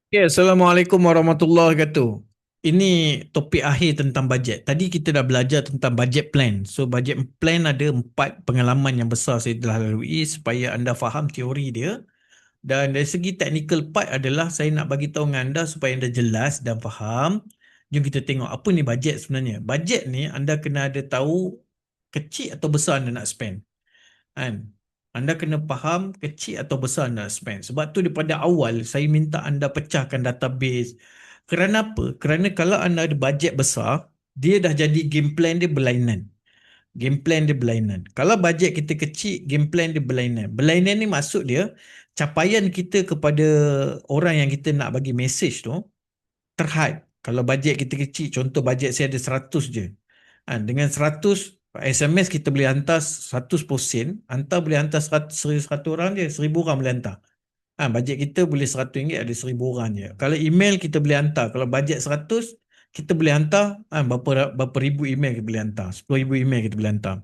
Okay, Assalamualaikum warahmatullahi wabarakatuh. Ini topik akhir tentang bajet. Tadi kita dah belajar tentang budget plan. So, budget plan ada 4 pengalaman yang besar saya telah lalui supaya anda faham teori dia. Dan dari segi technical part adalah saya nak bagi tahu dengan anda supaya anda jelas dan faham. Jom kita tengok apa ni bajet sebenarnya. Bajet ni anda kena ada tahu kecil atau besar anda nak spend. Kan? Anda kena faham kecil atau besar anda spend. Sebab tu daripada awal saya minta anda pecahkan database. Kerana apa? Kerana kalau anda ada bajet besar, dia dah jadi game plan dia berlainan. Game plan dia berlainan. Kalau bajet kita kecil, game plan dia berlainan. Berlainan ni maksud dia capaian kita kepada orang yang kita nak bagi message tu terhad. Kalau bajet kita kecil, contoh bajet saya ada 100 je. Dengan 100 SMS kita boleh hantar 100 sen, hantar boleh hantar 100 orang je, 1000 orang boleh hantar. Bajet kita boleh RM100 ada 1000 orang je. Kalau email kita boleh hantar, kalau bajet 100 kita boleh hantar berapa ribu email kita boleh hantar, 10,000 email kita boleh hantar.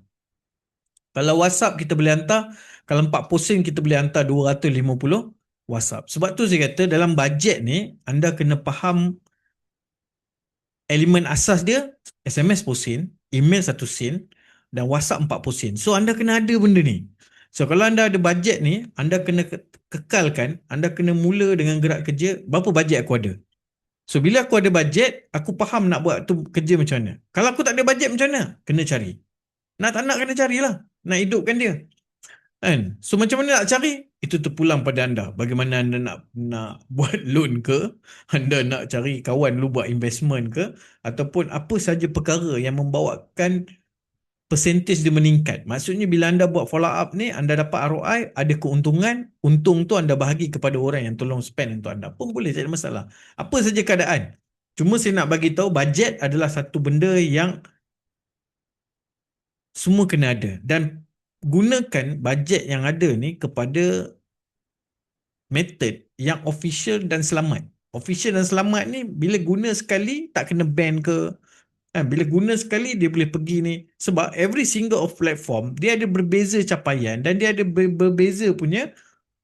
Kalau WhatsApp kita boleh hantar, kalau 40 sen kita boleh hantar 250 WhatsApp. Sebab tu saya kata dalam bajet ni anda kena faham elemen asas dia SMS sen, email 1 sen dan WhatsApp 40 sen. So anda kena ada benda ni. So kalau anda ada bajet ni, anda kena kekalkan, anda kena mula dengan gerak kerja, berapa bajet aku ada. So bila aku ada bajet, aku faham nak buat tu kerja macam mana. Kalau aku tak ada bajet macam mana? Kena cari. Nak tak nak kena carilah. Nak hidupkan dia. Kan? So macam mana nak cari? Itu terpulang pada anda. Bagaimana anda nak buat loan ke? Anda nak cari kawan lu buat investment ke? Ataupun apa saja perkara yang membawakan percentage dia meningkat. Maksudnya bila anda buat follow up ni, anda dapat ROI, ada keuntungan, untung tu anda bahagi kepada orang yang tolong spend untuk anda. Pun boleh, tak ada masalah. Apa saja keadaan. Cuma saya nak bagi tahu bajet adalah satu benda yang semua kena ada. Dan gunakan bajet yang ada ni kepada method yang official dan selamat. Official dan selamat ni bila guna sekali tak kena ban ke. Bila guna sekali dia boleh pergi ni. Sebab every single of platform dia ada berbeza capaian dan dia ada berbeza punya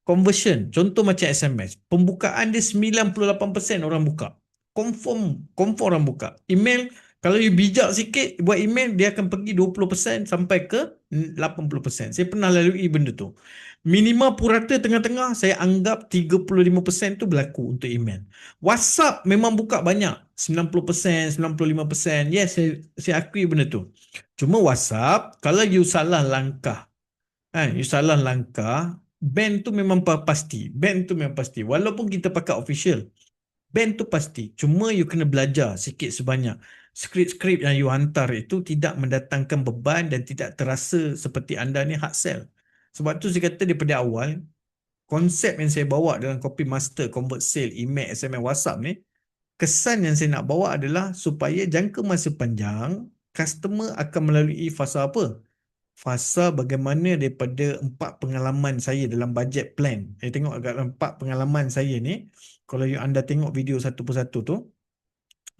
conversion. Contoh macam SMS. Pembukaan dia 98% orang buka. Confirm orang buka. Email, kalau you bijak sikit buat email, dia akan pergi 20% sampai ke 80%. Saya pernah lalui benda tu. Minima purata tengah-tengah, saya anggap 35% tu berlaku untuk email. WhatsApp memang buka banyak. 90%, 95%. Yes, saya akui benda tu. Cuma WhatsApp, kalau you salah langkah, you salah langkah, ban tu memang pasti. Ban tu memang pasti. Walaupun kita pakai official, ban tu pasti. Cuma you kena belajar sikit sebanyak. Skrip-skrip yang you hantar itu tidak mendatangkan beban dan tidak terasa seperti anda ni hard sell. Sebab tu saya kata daripada awal, konsep yang saya bawa dalam copy master, convert sale, email, SMS, WhatsApp ni, kesan yang saya nak bawa adalah supaya jangka masa panjang, customer akan melalui fasa apa? Fasa bagaimana daripada 4 pengalaman saya dalam budget plan. Saya tengok agak 4 pengalaman saya ni, kalau anda tengok video satu persatu tu,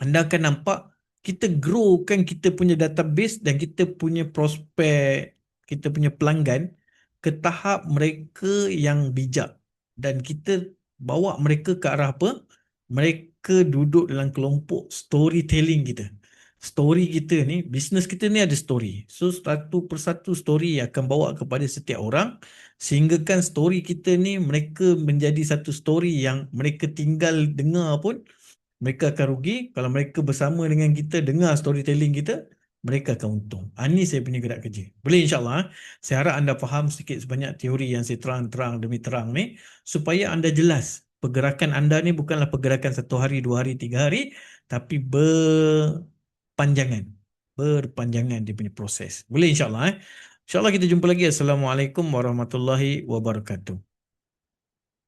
anda akan nampak kita growkan kita punya database dan kita punya prospek, kita punya pelanggan ke tahap mereka yang bijak. Dan kita bawa mereka ke arah apa? Mereka duduk dalam kelompok storytelling kita. Story kita ni, bisnes kita ni ada story. So satu persatu story akan bawa kepada setiap orang sehinggakan story kita ni mereka menjadi satu story yang mereka tinggal dengar pun mereka akan rugi. Kalau mereka bersama dengan kita dengar storytelling kita, mereka akan untung. Ini saya punya gerak kerja. Boleh insyaAllah. Saya harap anda faham sedikit sebanyak teori yang saya terang-terang demi terang ni supaya anda jelas pergerakan anda ni bukanlah pergerakan 1 hari, 2 hari, 3 hari, tapi berpanjangan. Berpanjangan dia punya proses. Boleh insyaAllah. InsyaAllah kita jumpa lagi. Assalamualaikum warahmatullahi wabarakatuh.